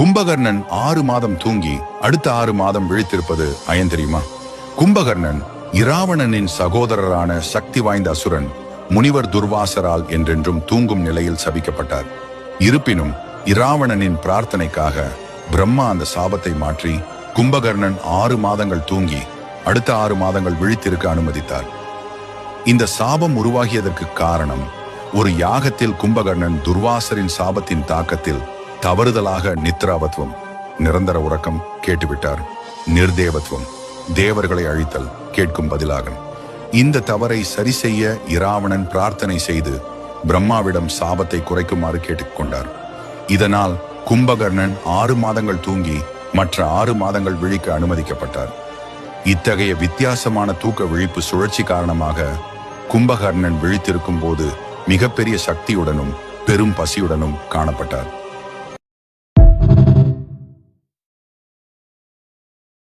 கும்பகர்ணன் 6 மாதம் தூங்கி அடுத்த 6 மாதம் விழித்திருப்பது அயன் தெரியுமா? கும்பகர்ணன் இராவணனின் சகோதரரான சக்தி வாய்ந்த அசுரன் முனிவர் துர்வாசரால் என்றென்றும் தூங்கும் நிலையில் சபிக்கப்பட்டார். இருப்பினும் இராவணனின் பிரார்த்தனைக்காக பிரம்மா அந்த சாபத்தை மாற்றி கும்பகர்ணன் 6 மாதங்கள் தூங்கி அடுத்த 6 மாதங்கள் விழித்திருக்க அனுமதித்தார். இந்த சாபம் உருவாகியதற்கு காரணம், ஒரு யாகத்தில் கும்பகர்ணன் துர்வாசரின் சாபத்தின் தாக்கத்தில் தவறுதலாக நித்ராவத்வம், நிரந்தர உறக்கம் கேட்டுவிட்டார். நிர்தேவத்துவம், தேவர்களை அழித்தல் கேட்கும் பதிலாக. இந்த தவறை சரி செய்ய இராவணன் பிரார்த்தனை செய்து பிரம்மாவிடம் சாபத்தை குறைக்குமாறு கேட்டுக்கொண்டார். இதனால் கும்பகர்ணன் 6 மாதங்கள் தூங்கி மற்ற 6 மாதங்கள் விழிக்க அனுமதிக்கப்பட்டார். இத்தகைய வித்தியாசமான தூக்க விழிப்பு சுழற்சி காரணமாக கும்பகர்ணன் விழித்திருக்கும் போது மிகப்பெரிய சக்தியுடனும் பெரும் பசியுடனும் காணப்பட்டார்.